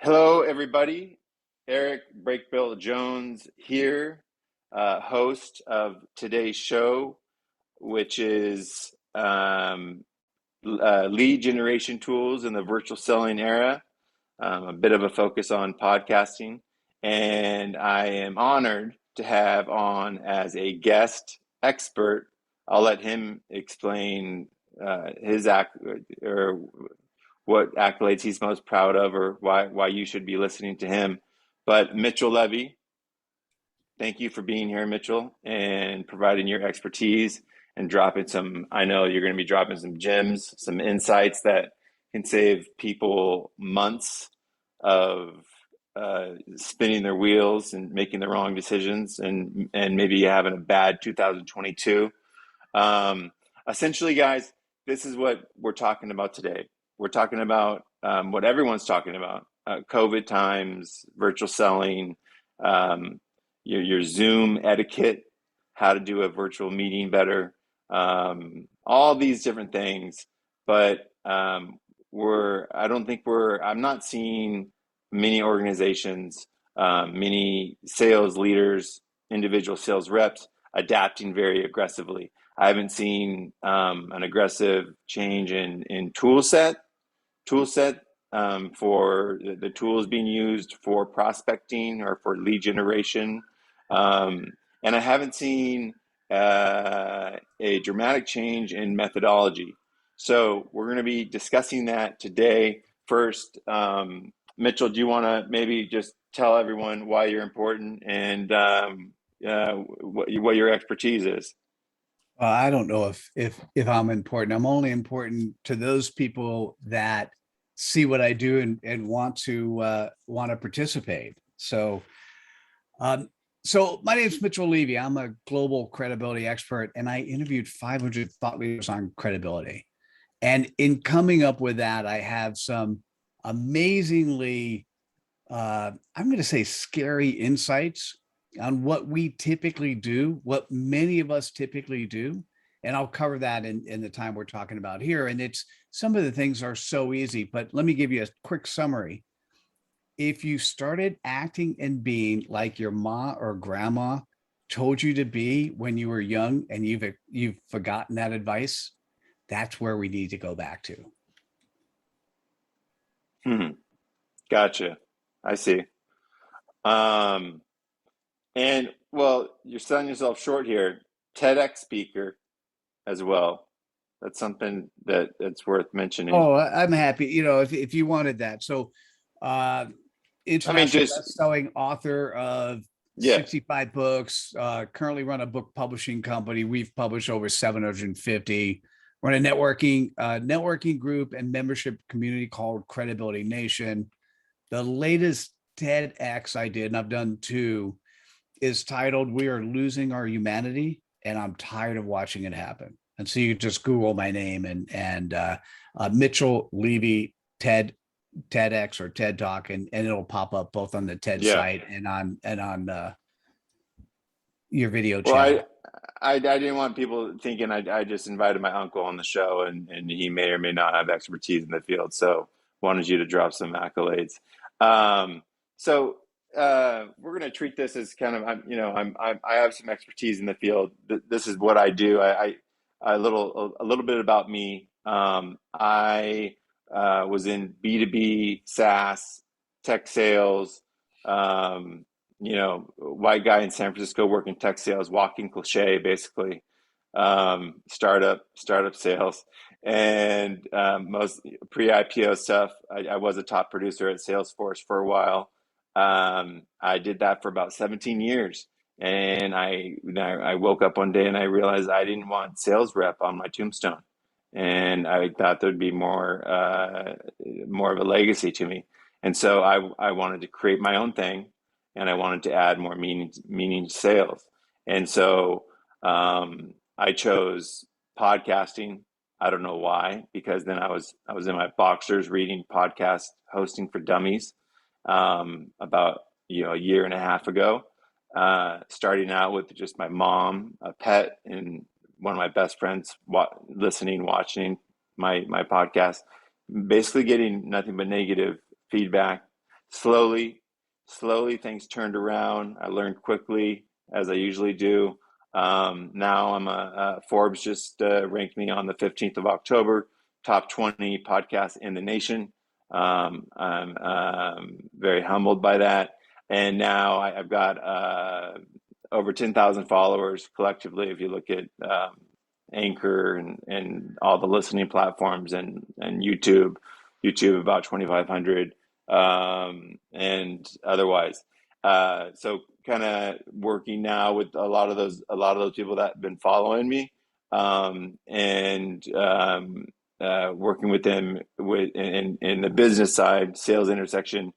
Hello, everybody. Eric Brakebill Jones here, host of today's show, which is lead generation tools in the virtual selling era, a bit of a focus on podcasting. And I am honored to have on as a guest expert. I'll let him explain his or what accolades he's most proud of, or why you should be listening to him. But Mitchell Levy, thank you for being here, Mitchell, and providing your expertise and dropping some. I know you're going to be dropping some gems, some insights that can save people months of spinning their wheels and making the wrong decisions, and maybe having a bad 2022. Essentially, guys, this is what we're talking about today. We're talking about what everyone's talking about: COVID times, virtual selling, your Zoom etiquette, how to do a virtual meeting better, all these different things. But I'm not seeing many organizations, many sales leaders, individual sales reps adapting very aggressively. I haven't seen an aggressive change in tool set for the tools being used for prospecting or for lead generation. And I haven't seen a dramatic change in methodology. So we're going to be discussing that today. First, Mitchell, do you want to maybe just tell everyone why you're important and what your expertise is? I don't know if I'm important. I'm only important to those people that see what I do and want to participate. Um, so my name is Mitchell Levy. I'm a global credibility expert, and I interviewed 500 thought leaders on credibility. And in coming up with that, I have some amazingly, I'm going to say, scary insights on what we typically do, what many of us typically do. And I'll cover that in the time we're talking about here. And it's some of the things are so easy, but let me give you a quick summary. If you started acting and being like your ma or grandma told you to be when you were young and you've forgotten that advice, that's where we need to go back to. Gotcha. I see. Um, and well, you're selling yourself short here. TEDx speaker as well. That's something that's worth mentioning. Oh, I'm happy. If you wanted that. So, uh, I mean, international just best-selling author of yeah, 65 books, currently run a book publishing company. We've published over 750. Run a networking group and membership community called Credibility Nation. The latest TEDx I did, and I've done two, is titled "We Are Losing Our Humanity," and I'm tired of watching it happen. And so you just Google my name and Mitchell Levy TEDx or TED Talk, and it'll pop up both on the TED yeah. site and on your video Well, channel. I didn't want people thinking I just invited my uncle on the show and he may or may not have expertise in the field. So wanted you to drop some accolades. Um, so we're going to treat this as kind of I have some expertise in the field. This is what I do. A little bit about me. I was in B2B SaaS tech sales. White guy in San Francisco working tech sales, walking cliche, basically. Startup sales, and most pre-IPO stuff. I was a top producer at Salesforce for a while. I did that for about 17 years, and I woke up one day and I realized I didn't want sales rep on my tombstone, and I thought there'd be more of a legacy to me, and so I wanted to create my own thing, and I wanted to add more meaning to sales. And so I chose podcasting. I don't know why, because then I was in my boxers reading podcast hosting for dummies about a year and a half ago. Starting out with just my mom, a pet, and one of my best friends listening, watching my podcast, basically getting nothing but negative feedback, slowly, slowly things turned around. I learned quickly, as I usually do. Now Forbes just ranked me on the 15th of October, top 20 podcasts in the nation. I'm very humbled by that. And now I've got over 10,000 followers collectively. If you look at Anchor and all the listening platforms and YouTube about 2,500 and otherwise. So kind of working now with a lot of those people that have been following me, and working with them in the business side, sales intersection,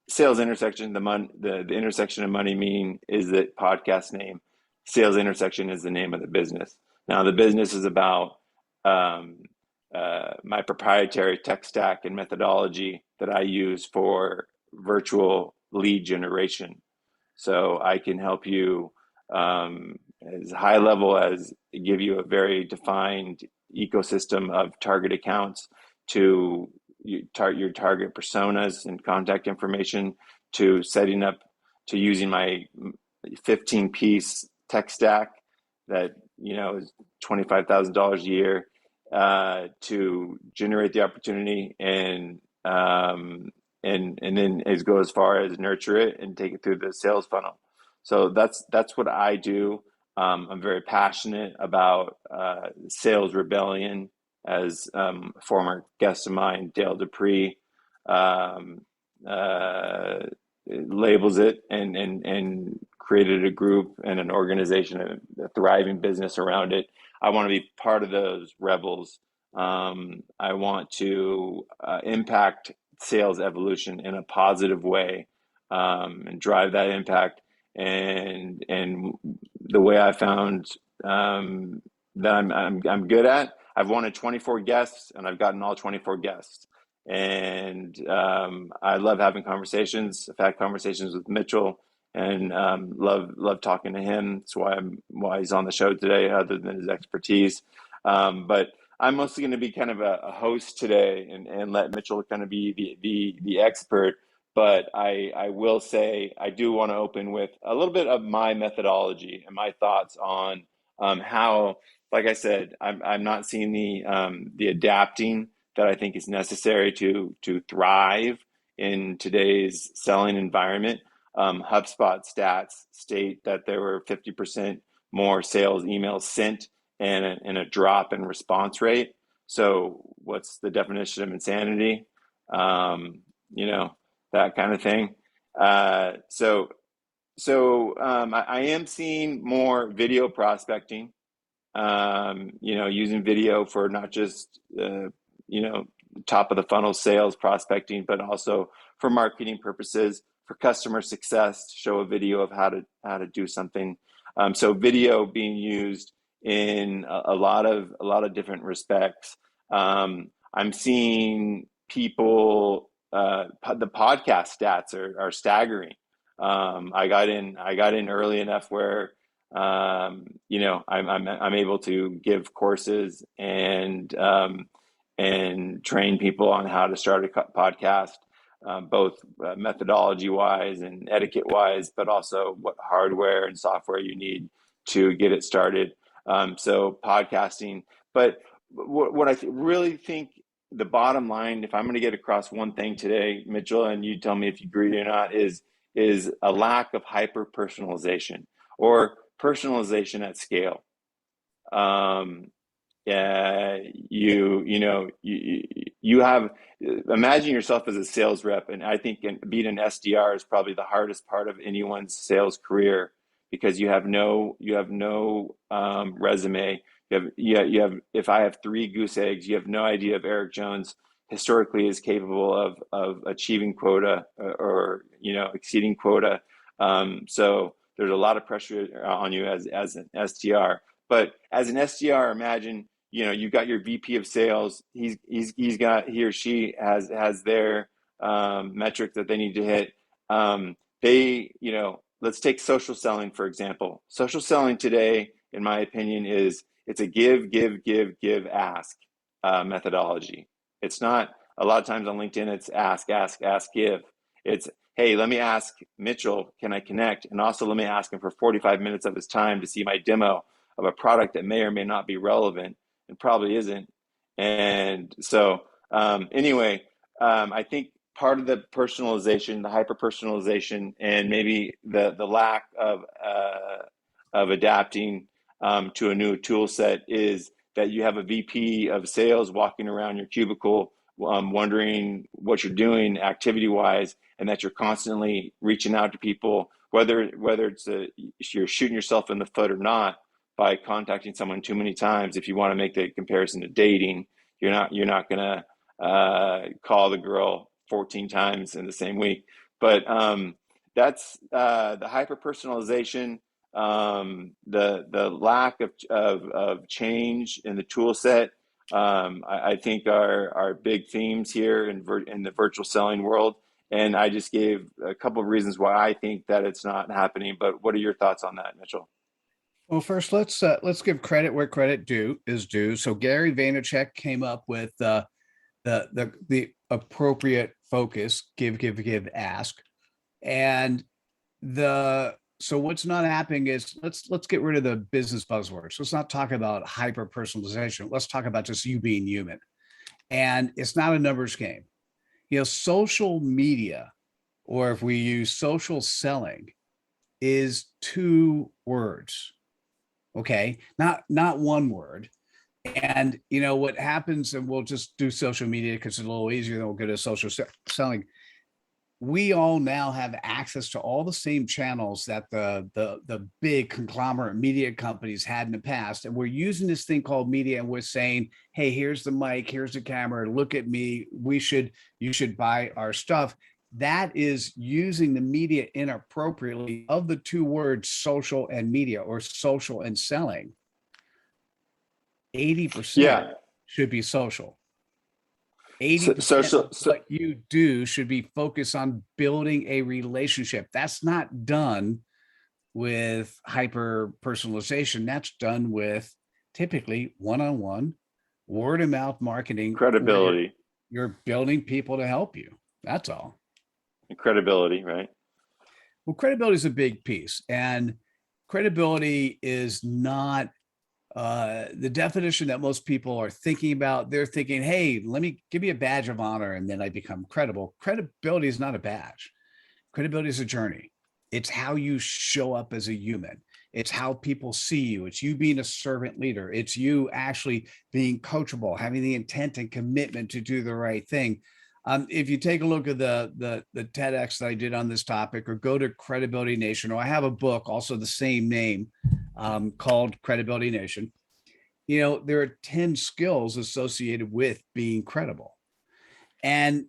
the intersection of money, meaning is the podcast name. Sales intersection is the name of the business. Now the business is about um, my proprietary tech stack and methodology that I use for virtual lead generation. So I can help you, as high level as give you a very defined ecosystem of target accounts, to your target personas and contact information, to setting up, to using my 15-piece tech stack that is $25,000 a year, to generate the opportunity, and then go as far as nurture it and take it through the sales funnel. So that's what I do. I'm very passionate about sales rebellion, as a former guest of mine, Dale Dupree, um, uh, labels it, and created a group and an organization, a thriving business around it. I want to be part of those rebels. I want to impact sales evolution in a positive way, and drive that impact. And the way I found that I'm good at, I've wanted 24 guests, and I've gotten all 24 guests. And I love having conversations. I've had conversations with Mitchell, and love talking to him. That's why he's on the show today, other than his expertise. But I'm mostly going to be kind of a host today, and let Mitchell kind of be the expert. But I will say I do want to open with a little bit of my methodology and my thoughts on how, like I said, I'm not seeing the adapting that I think is necessary to thrive in today's selling environment. HubSpot stats state that there were 50% more sales emails sent, and a drop in response rate. So what's the definition of insanity? Um, you know, that kind of thing. I am seeing more video prospecting, using video for not just, top of the funnel sales prospecting, but also for marketing purposes, for customer success, to show a video of how to do something. So video being used in a lot of different respects. I'm seeing people, the podcast stats are staggering. I got in early enough where I'm able to give courses and train people on how to start a podcast, both methodology wise and etiquette wise, but also what hardware and software you need to get it started. So podcasting, but what I really think the bottom line, if I'm going to get across one thing today, Mitchell, and you tell me if you agree or not, is a lack of hyper personalization, or personalization at scale. Um, you have, imagine yourself as a sales rep, and I think being an SDR is probably the hardest part of anyone's sales career, because you have no resume. You have if I have three goose eggs, you have no idea if Eric Jones historically is capable of achieving quota, or exceeding quota. So there's a lot of pressure on you as an SDR. But as an SDR, imagine you've got your VP of sales. He or she has their metric that they need to hit. Let's take social selling, for example. Social selling today, in my opinion, it's a give, ask methodology. It's not, a lot of times on LinkedIn, it's ask, give. It's, hey, let me ask Mitchell, can I connect? And also let me ask him for 45 minutes of his time to see my demo of a product that may or may not be relevant and probably isn't. And so anyway, I think part of the personalization, the hyper personalization, and maybe the lack of adapting to a new tool set is that you have a VP of sales walking around your cubicle, wondering what you're doing activity wise, and that you're constantly reaching out to people, whether it's you're shooting yourself in the foot or not by contacting someone too many times. If you want to make the comparison to dating, you're not gonna call the girl 14 times in the same week. But that's the hyper personalization, the lack of change in the tool set. I think are big themes here in the virtual selling world. And I just gave a couple of reasons why I think that it's not happening. But what are your thoughts on that, Mitchell? Well, first, let's give credit where credit due is due. So Gary Vaynerchuk came up with the appropriate focus, give, ask. And so what's not happening is let's get rid of the business buzzwords. Let's not talk about hyper personalization. Let's talk about just you being human. And it's not a numbers game. Social media, or if we use social selling, is 2 words. Okay, not one word. And what happens, and we'll just do social media because it's a little easier, than we'll get to social selling. We all now have access to all the same channels that the big conglomerate media companies had in the past, and we're using this thing called media, and we're saying, hey, here's the mic, here's the camera, look at me, you should buy our stuff. That is using the media inappropriately. Of the 2 words, social and media, or social and selling, 80% Yeah. should be social. So, 80% of what you do should be focused on building a relationship. That's not done with hyper personalization. That's done with typically one-on-one, word of mouth marketing. credibility. You're building people to help you. That's all. Credibility, right? Well, credibility is a big piece, and credibility is not the definition that most people are thinking about. They're thinking, hey, let me give me a badge of honor and then I become credible. Credibility is not a badge. Credibility is a journey. It's how you show up as a human. It's how people see you. It's you being a servant leader. It's you actually being coachable, having the intent and commitment to do the right thing. If you take a look at the TEDx that I did on this topic, or go to Credibility Nation, or I have a book also the same name, called Credibility Nation. There are 10 skills associated with being credible. And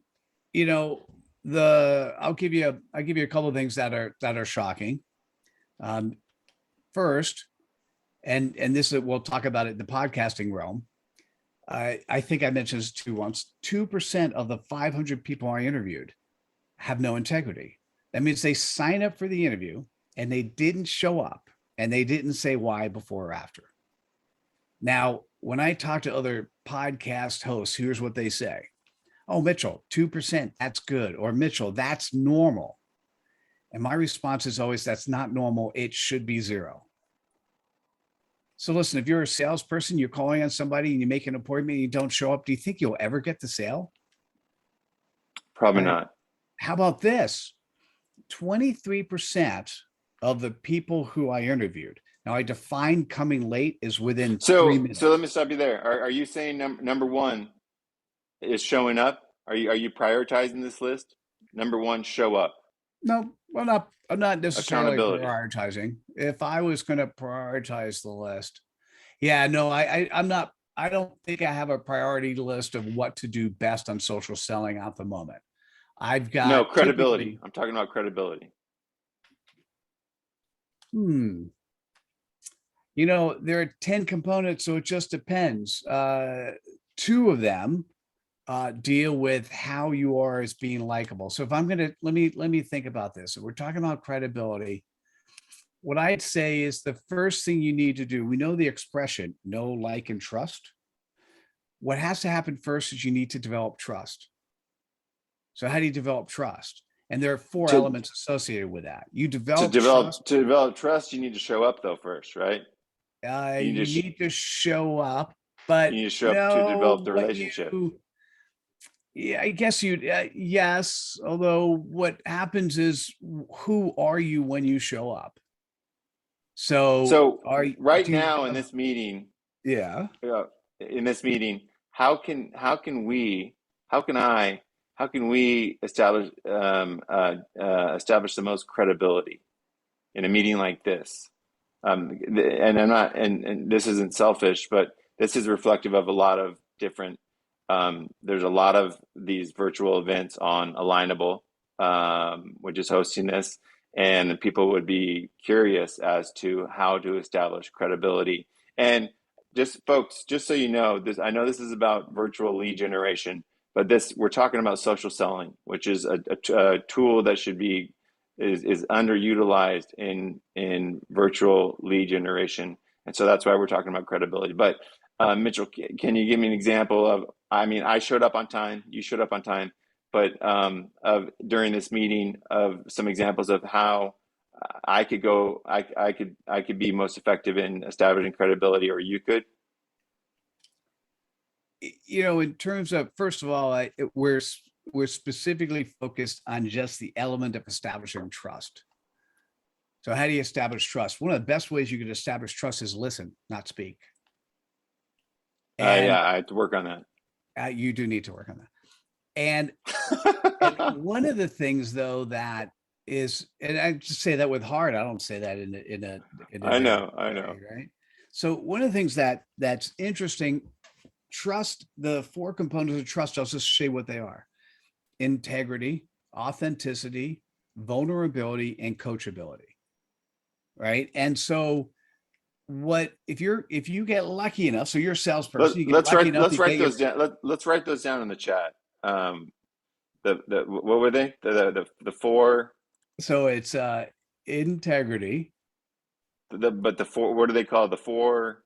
I'll give you a couple of things that are shocking. First, and this we'll talk about it in the podcasting realm. I think I mentioned this too once. 2% of the 500 people I interviewed have no integrity. That means they sign up for the interview and they didn't show up, and they didn't say why before or after. Now, when I talk to other podcast hosts, here's what they say. Oh, Mitchell, 2%, that's good. Or Mitchell, that's normal. And my response is always, that's not normal. It should be 0. So listen, if you're a salesperson, you're calling on somebody and you make an appointment and you don't show up, do you think you'll ever get the sale? Probably not. How about this? 23% of the people who I interviewed. Now, I define coming late as within 3 minutes. So let me stop you there. Are you saying number one is showing up? Are you prioritizing this list? Number one, show up. No, I'm not necessarily Accountability. prioritizing. If I was going to prioritize the list, yeah, no, I'm not. I don't think I have a priority list of what to do best on social selling at the moment. I've got No, credibility. I'm talking about credibility. There are 10 components, so it just depends. 2 of them deal with how you are as being likable. So if I'm going to, let me think about this. If we're talking about credibility, what I'd say is the first thing you need to do, we know the expression, know, like, and trust. What has to happen first is you need to develop trust. So how do you develop trust? And there are four To elements associated with that. You develop trust. to develop trust, you need to show up though first, right? You need to You need to show up, but you need to show up to develop the what relationship. yeah, I guess yes. Although what happens is, who are you when you show up? So So right do you now have, yeah. uh, in this meeting, how can I how can we establish the most credibility in a meeting like this? And I'm not, and this isn't selfish, but this is reflective of a lot of different. There's a lot of these virtual events on Alignable, which is hosting this, and people would be curious as to how to establish credibility. And just folks, just so you know, this I know this is about virtual lead generation, but this we're talking about social selling, which is a tool that should be is underutilized in virtual lead generation, and so that's why we're talking about credibility. But Mitchell, can you give me an example of? I mean, I showed up on time. You showed up on time, but of during this meeting of some examples of how I could go. I could be most effective in establishing credibility, or you could. In terms of, first of all, we're specifically focused on just the element of establishing trust. So how do you establish trust? One of the best ways you can establish trust is listen, not speak. And Yeah, I have to work on that. you do need to work on that. And one of the things, though, that is, and I just say that with heart, I don't say that in a I know, right? So one of the things that's interesting, trust, the four components of trust, I'll just say what they are: integrity, authenticity, vulnerability, and coachability. Right. And so if you get lucky enough, so you're a salesperson, you get lucky enough to get your, Those down. Let's write those down in the chat. The what were they? The four. so it's integrity. But the four. What do they call the four?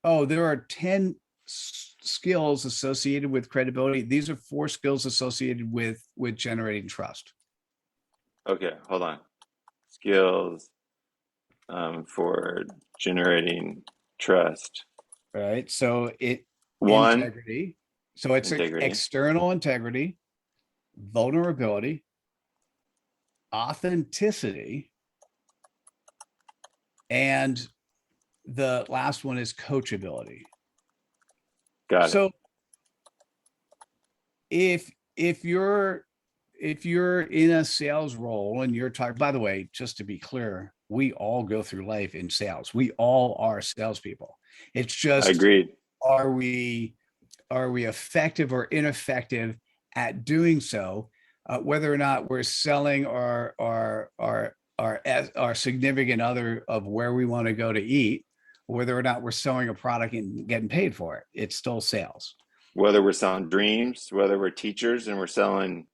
Oh, there are 10 skills associated with credibility. These are 4 skills associated with generating trust. Okay, hold on. Skills for generating trust. Right. So One, integrity. So it's integrity. external integrity, vulnerability, authenticity, and the last one is coachability. Got it. So if you're in a sales role and you're talking, by the way, just to be clear, we all go through life in sales. We all are salespeople. It's just, agreed. Are we effective or ineffective at doing so? Whether or not we're selling our significant other of where we want to go to eat, whether or not we're selling a product and getting paid for it, it's still sales. Whether we're selling dreams, whether we're teachers and we're selling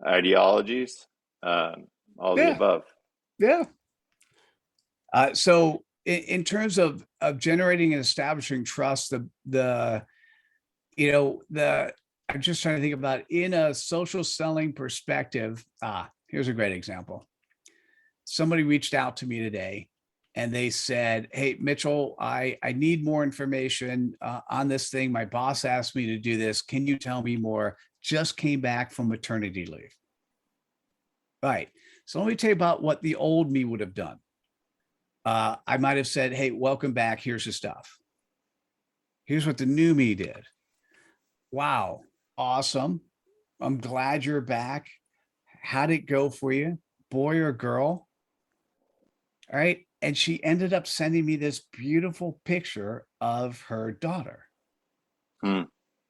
ideologies, all the above. Yeah. So in terms of generating and establishing trust, I'm just trying to think about in a social selling perspective. Here's a great example. Somebody reached out to me today and they said, "Hey, Mitchell, I need more information on this thing. My boss asked me to do this. Can you tell me more? Just came back from maternity leave." Right. So let me tell you about what the old me would have done. I might have said, "Hey, welcome back. Here's the stuff." Here's what the new me did. "Wow, awesome. I'm glad you're back. How'd it go for you? Boy or girl?" All right. And she ended up sending me this beautiful picture of her daughter.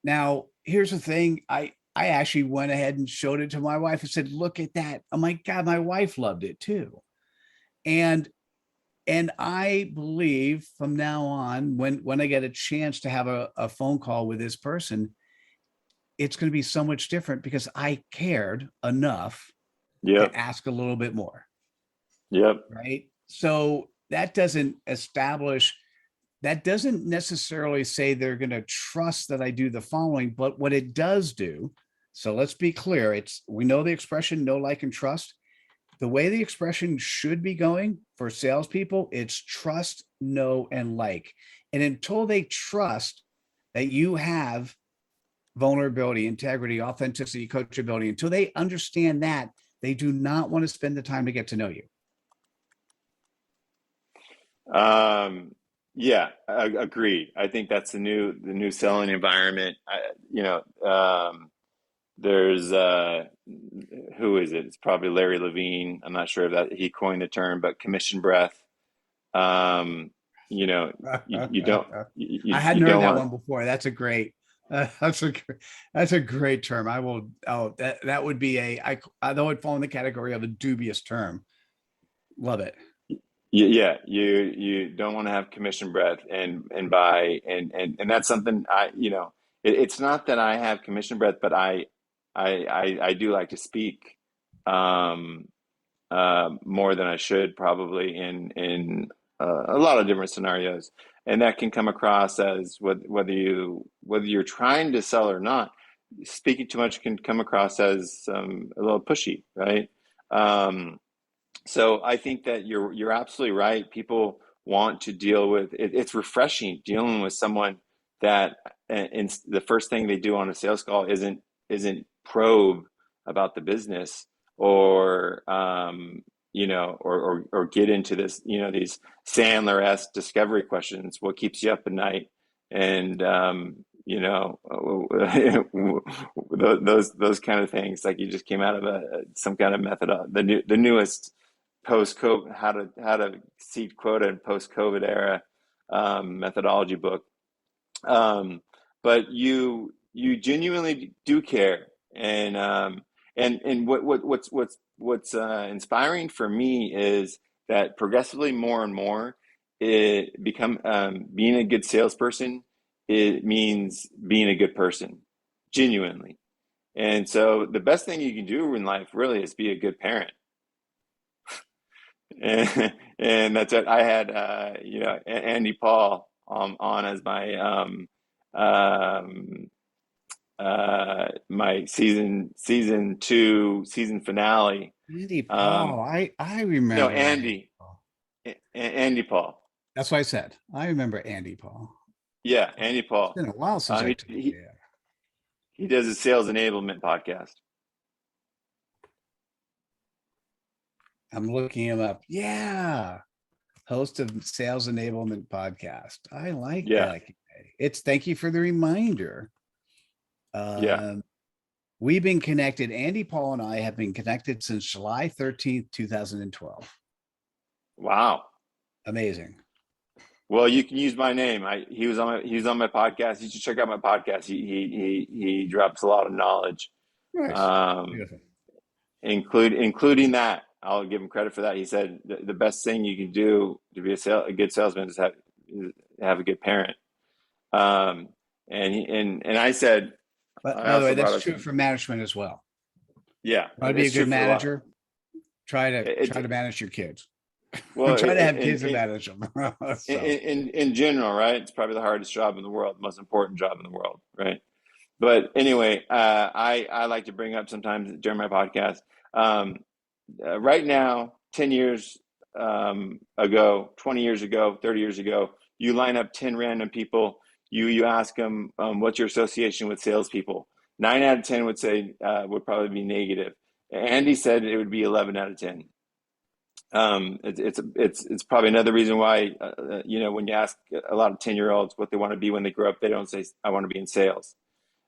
Now, here's the thing. I actually went ahead and showed it to my wife and said, "Look at that. Oh my God, my wife loved it too." And I believe from now on, when I get a chance to have a phone call with this person, it's going to be so much different because I cared enough to ask a little bit more. Right. So that doesn't necessarily say they're going to trust that I do the following, but what it does do So let's be clear. We know the expression know, like, and trust. The way the expression should be going for salespeople, it's trust, know, and like. And until they trust that you have vulnerability, integrity, authenticity, coachability, until they understand that, they do not want to spend the time to get to know you. Yeah, agreed. I think that's the new selling environment. There's who is it? It's probably Larry Levine. I'm not sure if that he coined the term, but commission breath. Um, you know, you don't I you hadn't heard don't that want. one before. That's a that's a great term. I will. Oh, that would be that would fall in the category of a dubious term. Love it. Yeah, you don't want to have commission breath, and by and that's something it's not that I have commission breath, but I do like to speak um, more than I should probably in a lot of different scenarios, and that can come across as whether you're trying to sell or not. Speaking too much can come across as a little pushy, right? Um, so I think that you're absolutely right. People want to deal with it. It's refreshing dealing with someone that and the first thing they do on a sales call isn't probe about the business or or get into this these Sandler-esque discovery questions. What keeps you up at night? And those kind of things, like you just came out of some kind of method, the newest post-COVID, how to seed quota in post-COVID era methodology book. Um, but you genuinely do care, and what's inspiring for me is that progressively more and more it become being a good salesperson. It means being a good person, genuinely. And so the best thing you can do in life really is be a good parent. And that's what I had, Andy Paul on as um, my season two season finale. Andy Um, Paul. I no, remember Andy Andy, Paul. Andy Paul. That's what I said. I remember Andy Paul. Yeah, Andy It's Paul. been a while since I He, took he there. he does a sales enablement podcast. I'm looking him up. Yeah. Host of Sales Enablement Podcast. I like Yeah, that. It's thank you for the reminder. yeah. Um, we've been connected. Andy Paul and I have been connected since July 13th, 2012. Wow. Amazing. Well, you can use my name. He was on my podcast. You should check out my podcast. He drops a lot of knowledge. Nice. Um, Beautiful. including that. I'll give him credit for that. He said the best thing you can do to be a good salesman is have a good parent. Um, and I said But I by the way, also brought that's up true some. for management as well. Yeah, Want to be a it's good true for a lot. manager? Try to It manage your kids. well Try to have in kids and manage them. in So in general, right? It's probably the hardest job in the world, most important job in the world, right? But anyway, I like to bring up sometimes during my podcast. Um, right now, 10 years ago, 20 years ago, 30 years ago, you line up 10 random people, you ask them, what's your association with salespeople? 9 out of 10 would probably be negative. Andy said it would be 11 out of 10. It's probably another reason why, when you ask a lot of 10-year-olds what they want to be when they grow up, they don't say, I want to be in sales.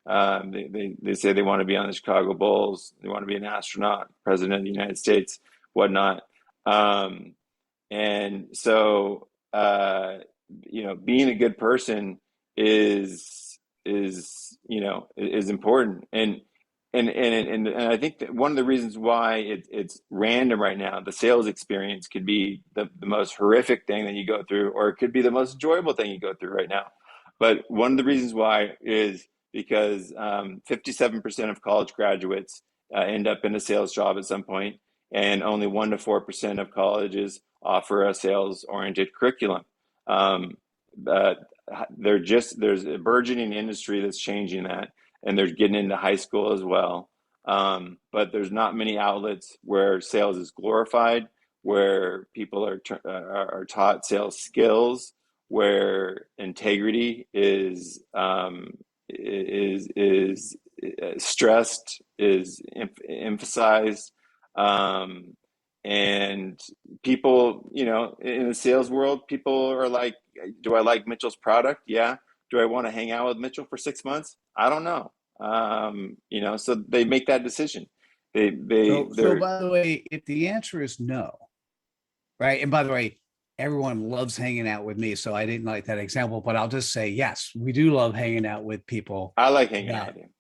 They say they want to be on the Chicago Bulls, they want to be an astronaut, president of the United States, whatnot. Um, and so, being a good person is important. And I think that one of the reasons why it's random right now, the sales experience could be the most horrific thing that you go through, or it could be the most enjoyable thing you go through right now. But one of the reasons why is because 57% of college graduates end up in a sales job at some point, and only 1 to 4% of colleges offer a sales-oriented curriculum. Um, there's a burgeoning industry that's changing that. and they're getting into high school as well. But there's not many outlets where sales is glorified, where people are taught sales skills, where integrity is stressed, is emphasized, um, and people, in the sales world, people are like, "Do I like Mitchell's product? Yeah. Do I want to hang out with Mitchell for 6 months? I don't know." So they make that decision. So They're by the way, if the answer is no, right? And by the way, everyone loves hanging out with me, so I didn't like that example, but I'll just say yes, we do love hanging out with people I like hanging out that. with you.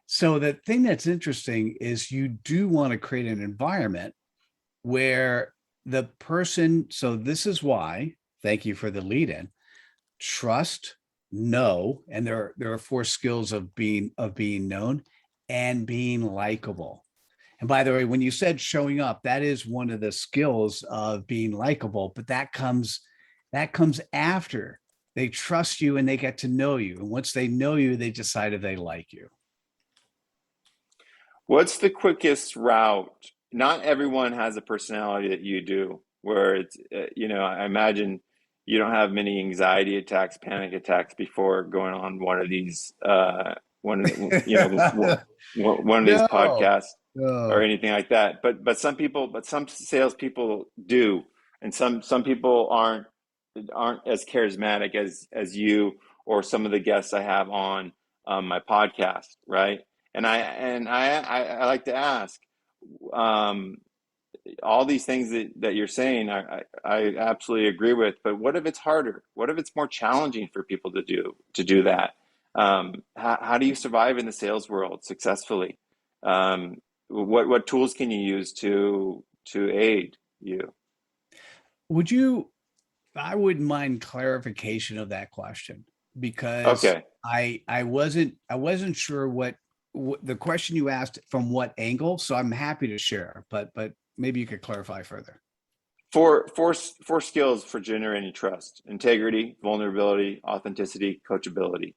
So the thing that's interesting is you do want to create an environment where the person, so this is why, thank you for the lead in, trust, know, and there are four skills of being known and being likable. And by the way, when you said showing up, that is one of the skills of being likable, but that comes after they trust you and they get to know you. And once they know you, they decide if they like you. What's the quickest route? Not everyone has a personality that you do, where I imagine you don't have many anxiety attacks, panic attacks before going on one of these, one of these No, podcasts or no. anything like that. But some salespeople do, and some people aren't as charismatic as you or some of the guests I have on my podcast, right? And I like to ask, um, all these things that you're saying, I absolutely agree with. But what if it's harder? What if it's more challenging for people to do that? How do you survive in the sales world successfully? What tools can you use to aid you? Would you, I wouldn't mind clarification of that question because Okay. I wasn't sure what the question you asked from what angle. So I'm happy to share, but maybe you could clarify further. Four skills for generating trust: integrity, vulnerability, authenticity, coachability.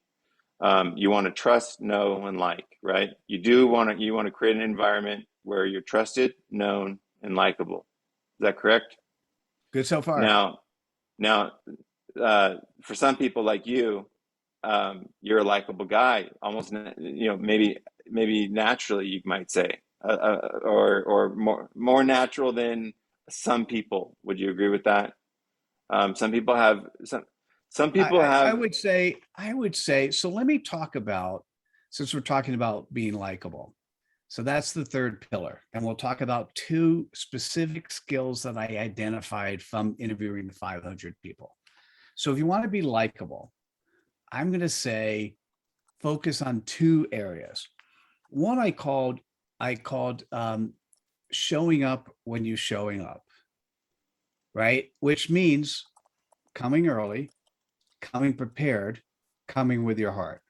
You want to trust, know, and like, right? You want to create an environment where you're trusted, known, and likable. Is that correct? Good so far. Now, now, for some people like you, you're a likable guy, almost, maybe naturally, you might say, or more natural than some people. Would you agree with that? Some people have some I, people I, I have would say, so let me talk about, since we're talking about being likable. So that's the third pillar. And we'll talk about two specific skills that I identified from interviewing 500 people. So if you want to be likable, I'm going to say focus on two areas. One I called showing up when you're showing up, right? Which means coming early, coming prepared, coming with your heart.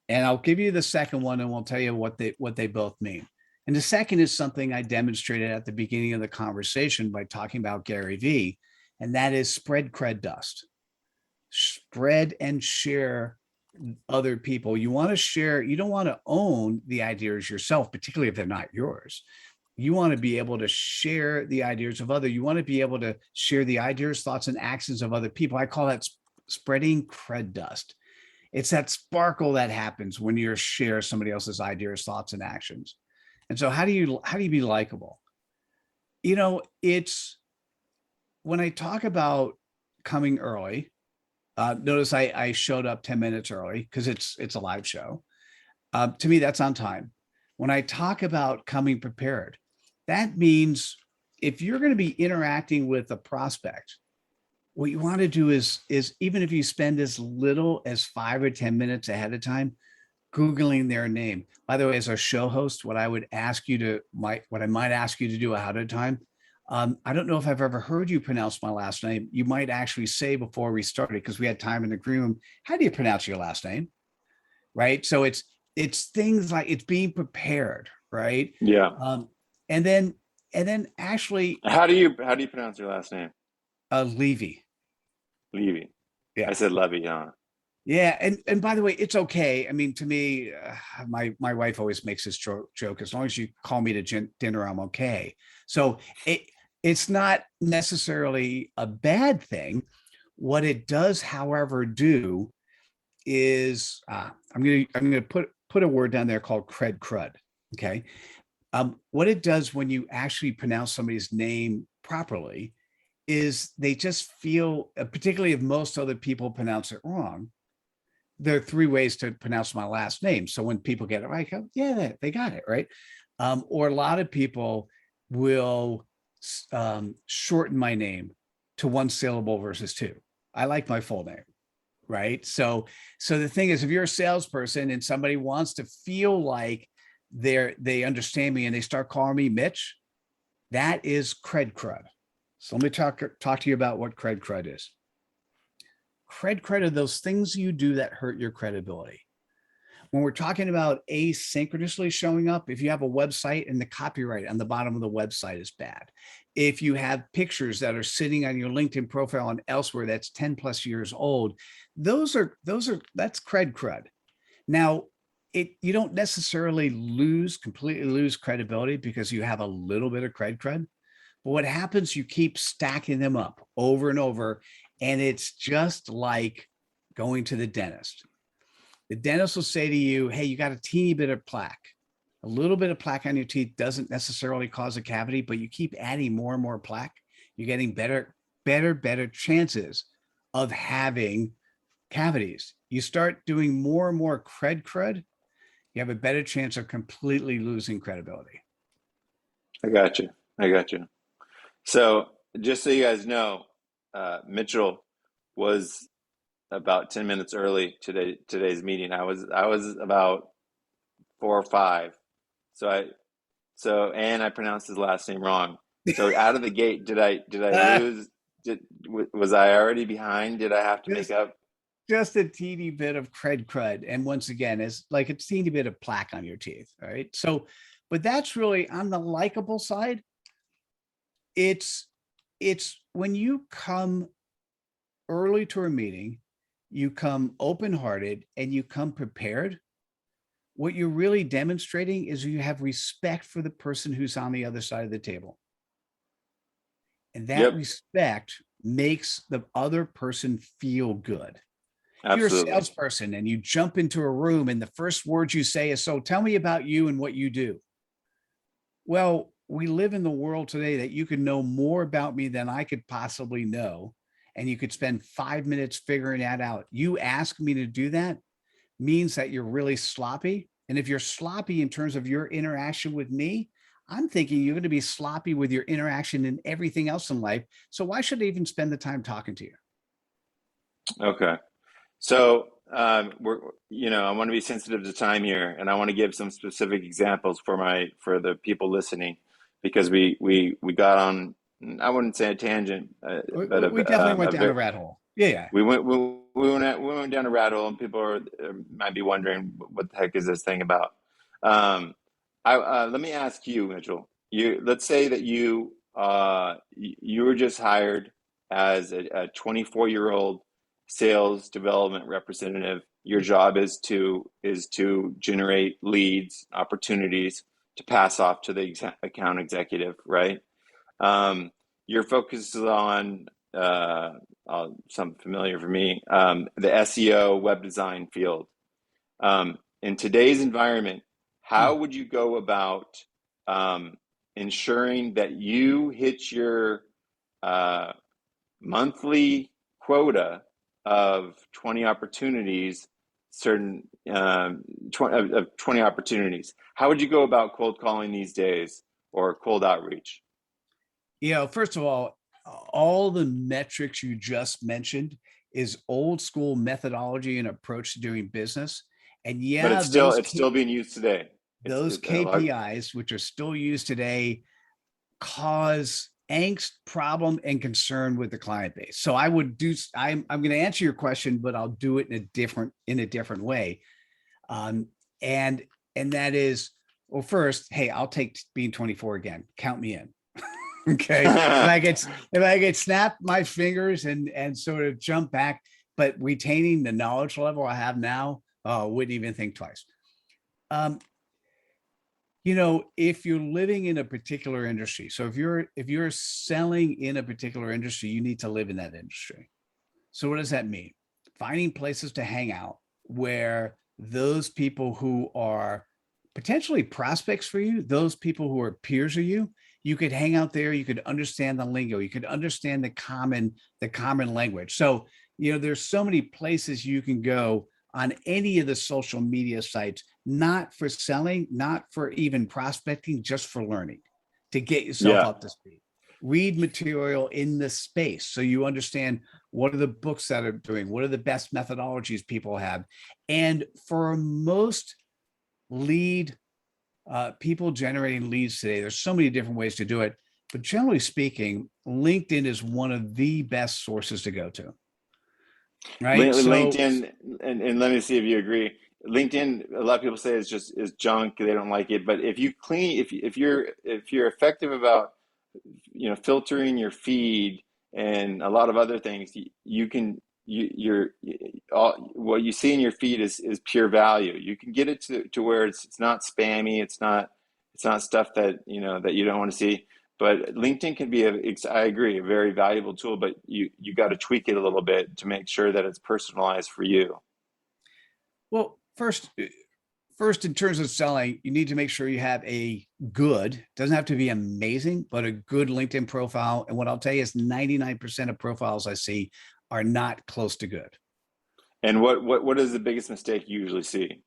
And I'll give you the second one and we'll tell you what they both mean. And the second is something I demonstrated at the beginning of the conversation by talking about Gary Vee, and that is spread cred dust. Spread and share other people. You want to share, you don't want to own the ideas yourself, particularly if they're not yours. You want to be able to share the ideas of other. You want to be able to share the ideas, thoughts, and actions of other people. I call that spreading cred dust. It's that sparkle that happens when you share somebody else's ideas, thoughts, and actions. And so how do you be likable? It's when I talk about coming early. Notice I showed up 10 minutes early because it's a live show. To me, that's on time. When I talk about coming prepared, that means if you're going to be interacting with a prospect, what you want to do is even if you spend as little as 5 or 10 minutes ahead of time Googling their name. By the way, as a show host, what I might ask you to do ahead of time. I don't know if I've ever heard you pronounce my last name. You might actually say before we started, because we had time in the green room, how do you pronounce your last name? Right. So it's things like it's being prepared, right? yeah. Um, and then actually How do you pronounce your last name? Levy. Levy. I Yeah. said Levy, huh? Yeah, and by the way, it's okay. I mean, to me, my wife always makes this joke. As long as you call me to dinner, I'm okay. So it's not necessarily a bad thing. What it does, however, do is I'm gonna put a word down there called crud. Okay, what it does when you actually pronounce somebody's name properly is they just feel, particularly if most other people pronounce it wrong, there are three ways to pronounce my last name. So when people get it right, go, yeah, they got it right. Or a lot of people will shorten my name to one syllable versus two. I like my full name, right? So the thing is, if you're a salesperson and somebody wants to feel like they understand me and they start calling me Mitch, that is crud. So let me talk to you about what crud is. Cred are those things you do that hurt your credibility. When we're talking about asynchronously showing up, if you have a website and the copyright on the bottom of the website is bad, if you have pictures that are sitting on your LinkedIn profile and elsewhere that's 10 plus years old, that's crud. Now, you don't necessarily completely lose credibility because you have a little bit of crud. But what happens, you keep stacking them up over and over, and it's just like going to the dentist. The dentist will say to you, hey, you got a teeny bit of plaque. A little bit of plaque on your teeth doesn't necessarily cause a cavity, but you keep adding more and more plaque, you're getting better chances of having cavities. You start doing more and more crud, you have a better chance of completely losing credibility. I got you. I got you. So just so you guys know, Mitchell was about 10 minutes early today's meeting. I was about 4 or 5. And I pronounced his last name wrong. So out of the gate, did I lose? Was I already behind? Did I have to make just up? just a teeny bit of crud. And once again, it's like a teeny bit of plaque on your teeth. All right. So, but that's really on the likable side. It's when you come early to a meeting, you come open-hearted and you come prepared. What you're really demonstrating is you have respect for the person who's on the other side of the table. And that Yep, respect makes the other person feel good. If you're a absolutely. salesperson and you jump into a room and the first words you say is, so tell me about you and what you do. Well, we live in the world today that you can know more about me than I could possibly know. And you could spend 5 minutes figuring that out. You ask me to do that means that you're really sloppy. And if you're sloppy in terms of your interaction with me, I'm thinking you're going to be sloppy with your interaction in everything else in life. So why should I even spend the time talking to you? Okay. So I want to be sensitive to time here, and I want to give some specific examples for the people listening, because we got on, I wouldn't say a tangent, but We definitely went a down a very rat hole. Yeah. we went down a rat hole, and people might be wondering what the heck is this thing about. Um, let me ask you, Mitchell. Let's say that you were just hired as a 24-year-old sales development representative. Your job is to generate leads, opportunities to pass off to the account executive, right? Your focus is on something familiar for me, the SEO web design field. In today's environment, Hmm. how would you go about um, ensuring that you hit your uh, monthly quota of 20 opportunities, certain 20 opportunities? How would you go about cold calling these days, or cold outreach? First of all the metrics you just mentioned is old school methodology and approach to doing business. And But yeah, it's still being used today. those A lot. KPIs, which are still used today, cause angst, problem, and concern with the client base. So I'm going to answer your question, but I'll do it in a different way. Um, and and that is, well, first, hey, I'll take being 24 again. Count me in. Okay. If I get snapped my fingers and sort of jump back, but retaining the knowledge level I have now, wouldn't even think twice. If you're living in a particular industry, so if you're selling in a particular industry, you need to live in that industry. So what does that mean? Finding places to hang out where those people who are potentially prospects for you, those people who are peers of you, you could hang out there, you could understand the lingo, you could understand the common language. So, there's so many places you can go on any of the social media sites, not for selling, not for even prospecting, just for learning, to get yourself Yeah. up to speed. Read material in the space so you understand what are the books that are doing, what are the best methodologies people have. And for most people generating leads today, there's so many different ways to do it. But generally speaking, LinkedIn is one of the best sources to go to. Right. So LinkedIn, and let me see if you agree. LinkedIn, a lot of people say is junk. They don't like it. But if you're effective about filtering your feed and a lot of other things, you can you're all what you see in your feed is pure value. You can get it to where it's not spammy. It's not stuff that that you don't want to see. But LinkedIn can be I agree, a very valuable tool, but you got to tweak it a little bit to make sure that it's personalized for you. well, first, in terms of selling, you need to make sure you have a good, doesn't have to be amazing, but a good LinkedIn profile. And what I'll tell you is 99% of profiles I see are not close to good. And what is the biggest mistake you usually see?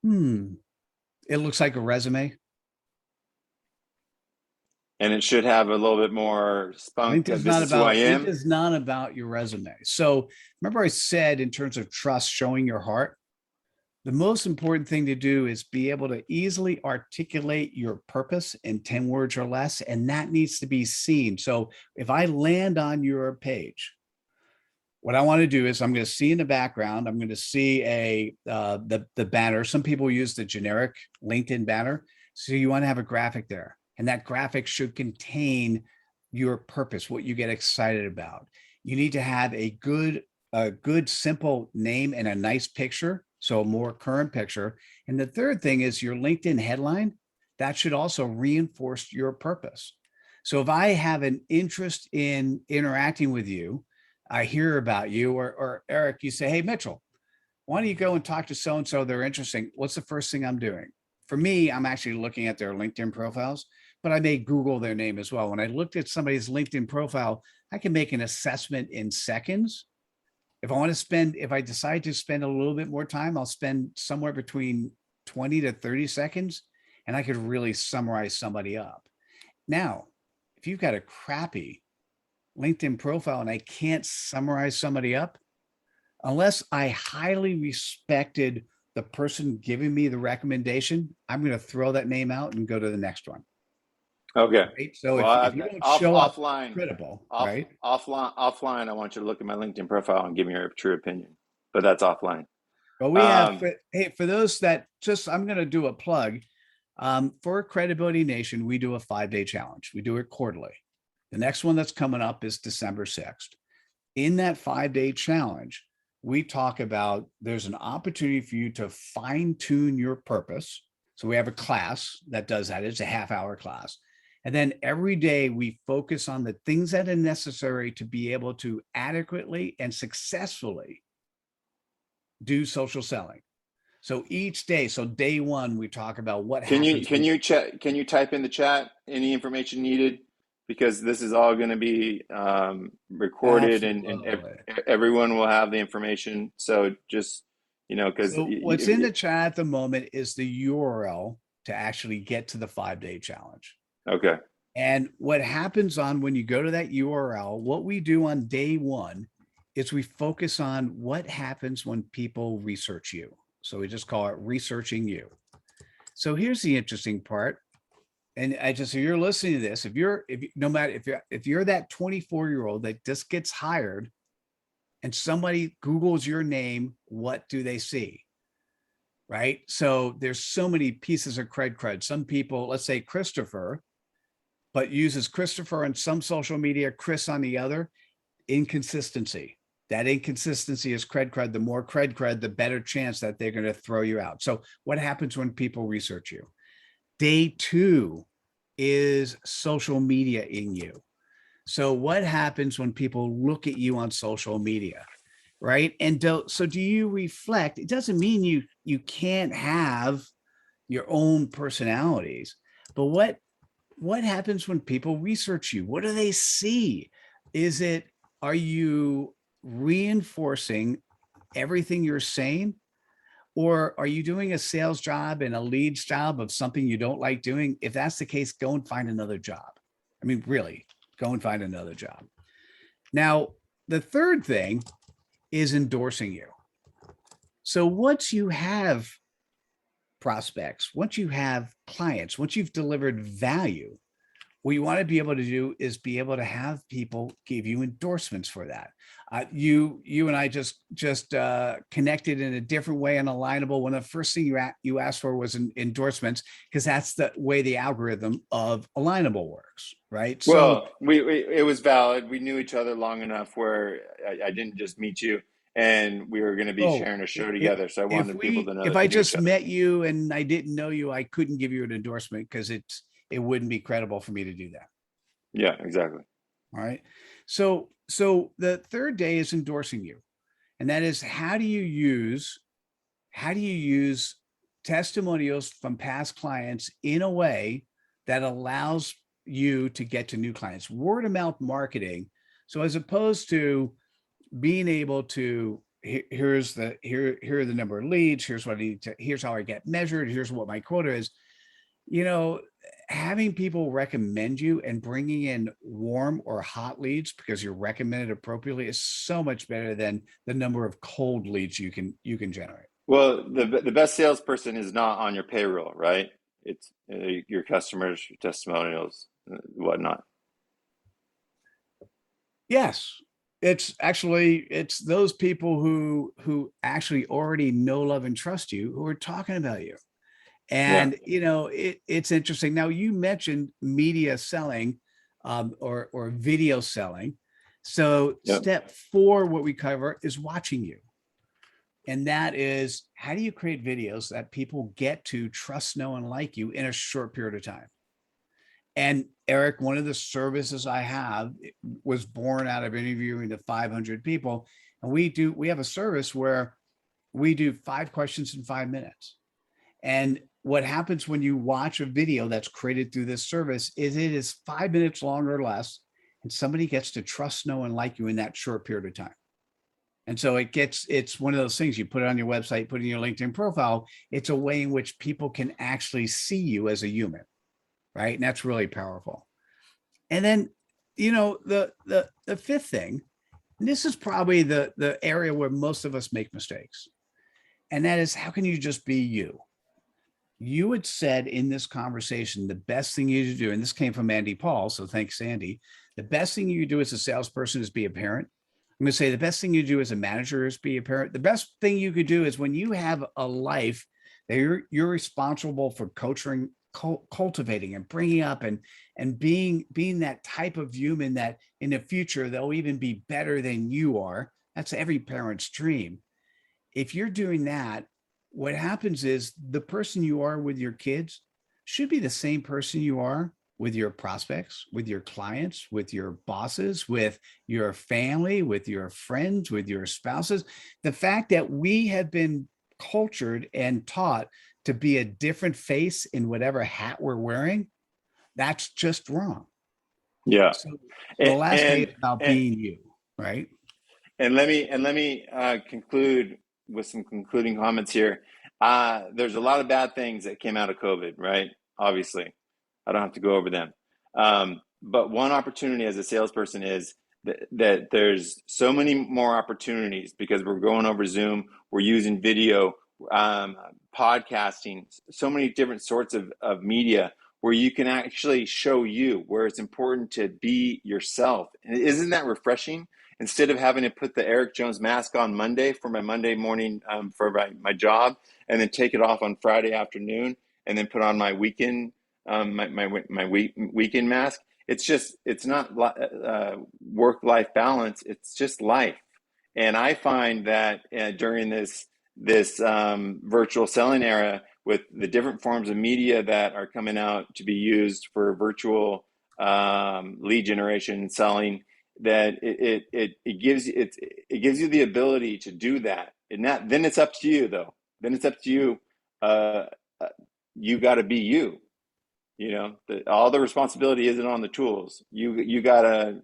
It looks like a resume. And it should have a little bit more spunk. This is who I LinkedIn am. is not about your resume. So remember I said, in terms of trust, showing your heart, the most important thing to do is be able to easily articulate your purpose in 10 words or less, and that needs to be seen. So if I land on your page, what I want to do is I'm going to see in the background, I'm going to see the banner. Some people use the generic LinkedIn banner. So you want to have a graphic there, and that graphic should contain your purpose, what you get excited about. You need to have a good simple name and a nice picture, so a more current picture. And the third thing is your LinkedIn headline. That should also reinforce your purpose. So if I have an interest in interacting with you, I hear about you, or Eric, you say, hey, Mitchell, why don't you go and talk to so-and-so? They're interesting. What's the first thing I'm doing? For me, I'm actually looking at their LinkedIn profiles, but I may Google their name as well. When I looked at somebody's LinkedIn profile, I can make an assessment in seconds. If I decide to spend a little bit more time, I'll spend somewhere between 20 to 30 seconds, and I could really summarize somebody up. Now, if you've got a crappy LinkedIn profile and I can't summarize somebody up, unless I highly respected the person giving me the recommendation, I'm going to throw that name out and go to the next one. Okay. Right. So Well, if you don't show up offline, credible, right? offline. I want you to look at my LinkedIn profile and give me your true opinion. But that's offline. Well, we have, Um, for those that I'm going to do a plug. For Credibility Nation, we do a 5-day challenge. We do it quarterly. The next one that's coming up is December 6th. In that 5-day challenge, we talk about there's an opportunity for you to fine tune your purpose. So we have a class that does that. It's a half-hour class. And then every day we focus on the things that are necessary to be able to adequately and successfully do social selling. So each day, so day one, we talk about what can you happens can when. you chat? Can you type in the chat any information needed? Because this is all going to be recorded, and Absolutely. everyone will have the information. So just because So what's in the chat at the moment is the URL to actually get to the 5-day challenge. okay. And what happens on when you go to that URL, what we do on day one is we focus on what happens when people research you. So we just call it researching you. So here's the interesting part. And so you're listening to this, if you're that 24-year-old that just gets hired and somebody Googles your name, what do they see? Right. So there's so many pieces of cred. Some people, let's say Christopher, but uses Christopher on some social media, Chris on the other. inconsistency. That inconsistency is cred cred. The more cred cred, the better chance that they're going to throw you out. So what happens when people research you? Day two is social media in you. So what happens when people look at you on social media? Right. And do you reflect? It doesn't mean you can't have your own personalities, but what happens when people research you? What do they see? Is it, are you reinforcing everything you're saying? Or are you doing a sales job and a leads job of something you don't like doing? If that's the case, go and find another job. I mean, really, go and find another job. Now, the third thing is endorsing you. So once you have prospects, once you have clients, once you've delivered value, what you want to be able to do is be able to have people give you endorsements for that. You and I just connected in a different way on Alignable. One of the first thing you asked for was endorsements, because that's the way the algorithm of Alignable works, right? So, Well, we it was valid. We knew each other long enough where I didn't just meet you, and we were going to be oh, sharing a show together. So I wanted people to know if that I we knew each just other. met you and I didn't know you, I couldn't give you an endorsement because it wouldn't be credible for me to do that. Yeah, exactly. All right. So the third day is endorsing you. And that is, how do you use testimonials from past clients in a way that allows you to get to new clients? Word of mouth marketing. So as opposed to being able to, here are the number of leads, here's what I need to, here's how I get measured, here's what my quota is, you know, having people recommend you and bringing in warm or hot leads because you're recommended appropriately is so much better than the number of cold leads you can generate. Well, the best salesperson is not on your payroll, right? It's your customers, your testimonials, whatnot. Yes. It's those people who actually already know, love, and trust you, who are talking about you. Yeah. And it's interesting. Now you mentioned media selling, or video selling. So Yep. step four, what we cover is watching you. And that is, how do you create videos that people get to trust, know, and like you in a short period of time? And Eric, one of the services I have was born out of interviewing the 500 people. And we have a service where we do 5 questions in 5 minutes. And what happens when you watch a video that's created through this service is it is 5 minutes long or less, and somebody gets to trust, know, and like you in that short period of time. And so it's one of those things, you put it on your website, put it in your LinkedIn profile. It's a way in which people can actually see you as a human, right? And that's really powerful. And then, the fifth thing, and this is probably the area where most of us make mistakes, and that is, how can you just be you? You had said in this conversation, the best thing you do, and this came from Andy Paul, so thanks, Andy. The best thing you do as a salesperson is be a parent. I'm going to say the best thing you do as a manager is be a parent. The best thing you could do is, when you have a life that you're responsible for coaching, cultivating, and bringing up, and being that type of human that in the future they'll even be better than you are. That's every parent's dream. If you're doing that, what happens is the person you are with your kids should be the same person you are with your prospects, with your clients, with your bosses, with your family, with your friends, with your spouses. The fact that we have been cultured and taught to be a different face in whatever hat we're wearing, that's just wrong. Yeah. So the And last day and is about and, being you, right? let me conclude with some concluding comments here. There's a lot of bad things that came out of COVID, right? Obviously, I don't have to go over them. But one opportunity as a salesperson is that there's so many more opportunities because we're going over Zoom, we're using video, um, podcasting, so many different sorts of media where you can actually show you, where it's important to be yourself. And isn't that refreshing? Instead of having to put the Eric Jones mask on Monday for my Monday morning for my job, and then take it off on Friday afternoon, and then put on my weekend weekend mask. it's not work-life balance. It's just life. And I find that during this virtual selling era, with the different forms of media that are coming out to be used for virtual lead generation and selling, that it gives you the ability to do that. And that, then it's up to you though. Then it's up to you. Uh, you got to be you. All the responsibility isn't on the tools. You gotta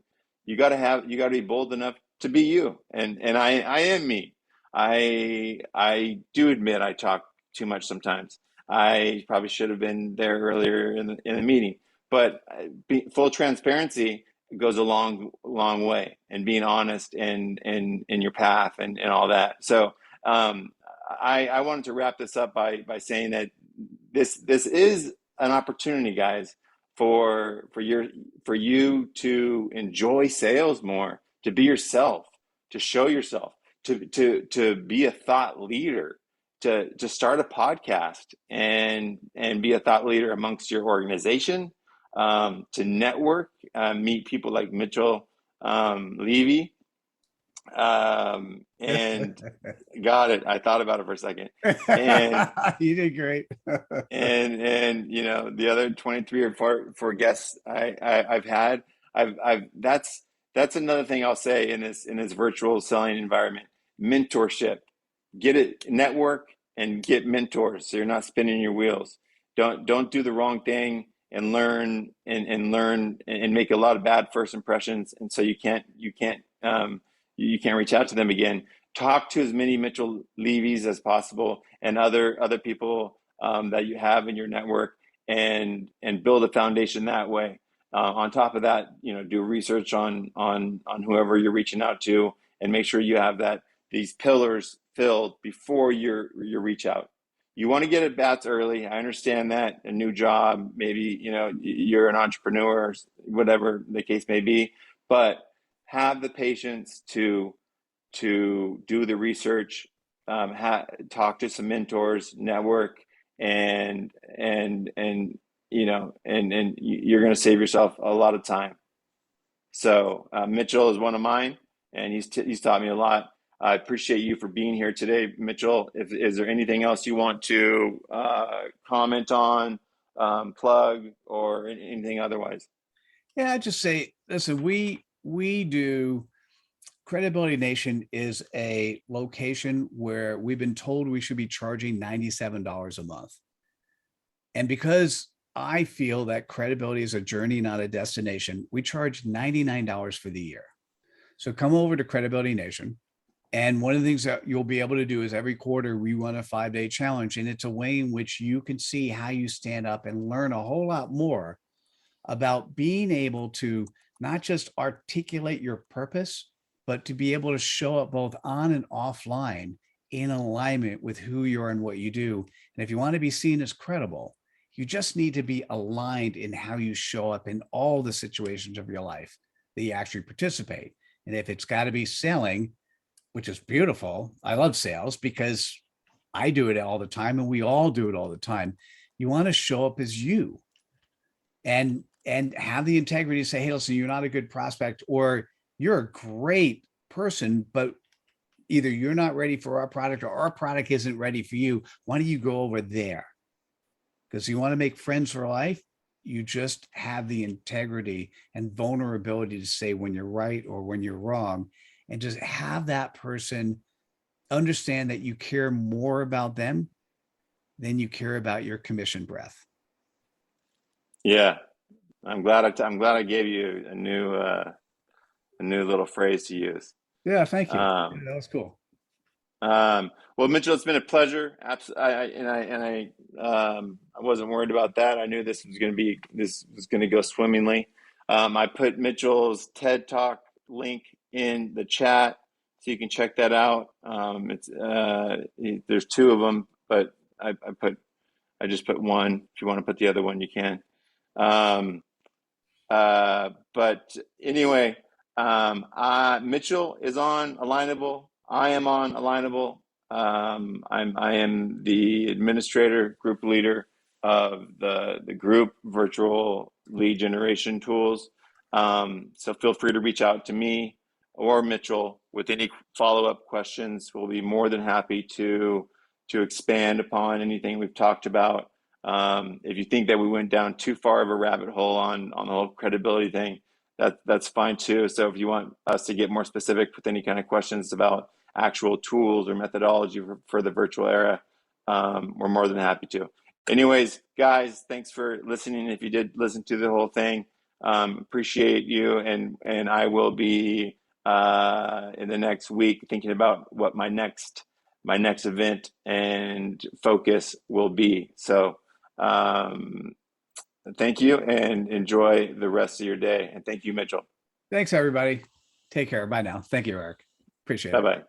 be bold enough to be you. And I am me. I do admit I talk too much sometimes. I probably should have been there earlier in the meeting, but full transparency goes a long way, and being honest and in your path and all that. So um, I wanted to wrap this up by saying that this is an opportunity, guys, for you to enjoy sales more, to be yourself, to show yourself, to be a thought leader, to start a podcast and be a thought leader amongst your organization, to network, meet people like Mitchell Levy, and got it. I thought about it for a second, and You did great. the other 23 or four guests I've had, I've that's another thing I'll say in this virtual selling environment. Mentorship. Get it, network and get mentors so you're not spinning your wheels. Don't do the wrong thing and learn and make a lot of bad first impressions, and so you can't reach out to them again. Talk to as many Mitchell Levys as possible and other people that you have in your network, and build a foundation that way. On top of that, do research on whoever you're reaching out to, and make sure you have these pillars filled before your reach out. You want to get at bats early. I understand that. A new job, maybe you're an entrepreneur, or whatever the case may be, but have the patience to do the research, talk to some mentors, network, and you're going to save yourself a lot of time. So Mitchell is one of mine, and he's taught me a lot. I appreciate you for being here today, Mitchell. Is there anything else you want to comment on, plug, or anything otherwise? Yeah, I just say, listen, we do. Credibility Nation is a location where we've been told we should be charging $97 a month. And because I feel that credibility is a journey, not a destination, we charge $99 for the year. So come over to Credibility Nation. And one of the things that you'll be able to do is every quarter we run a 5-day challenge. And it's a way in which you can see how you stand up and learn a whole lot more about being able to not just articulate your purpose, but to be able to show up both on and offline in alignment with who you are and what you do. And if you want to be seen as credible, you just need to be aligned in how you show up in all the situations of your life that you actually participate. And if it's got to be selling, which is beautiful, I love sales because I do it all the time and we all do it all the time. You want to show up as you and have the integrity to say, hey, listen, you're not a good prospect, or you're a great person, but either you're not ready for our product or our product isn't ready for you. Why don't you go over there? Because you want to make friends for life. You just have the integrity and vulnerability to say when you're right or when you're wrong, and just have that person understand that you care more about them than you care about your commission breath. Yeah, I'm glad I gave you a new little phrase to use. Yeah, thank you. Yeah, Um, that was cool. well, Mitchell, it's been a pleasure. I wasn't worried about that. I knew this was going to go swimmingly. I put Mitchell's TED Talk link in the chat, so you can check that out. There's two of them, but I just put one. If you want to put the other one, you can. Um, but anyway, Mitchell is on Alignable. I am on Alignable. I am the administrator, group leader of the group virtual lead generation tools. So feel free to reach out to me or Mitchell with any follow-up questions. We'll be more than happy to expand upon anything we've talked about. If you think that we went down too far of a rabbit hole on the whole credibility thing, that's fine too. So if you want us to get more specific with any kind of questions about actual tools or methodology for the virtual era, we're more than happy to. Anyways, guys, thanks for listening. If you did listen to the whole thing, appreciate you, and I will be in the next week thinking about what my next event and focus will be. So thank you and enjoy the rest of your day. And thank you, Mitchell. Thanks, everybody. Take care. Bye now. Thank you, Eric. Appreciate Bye it. bye.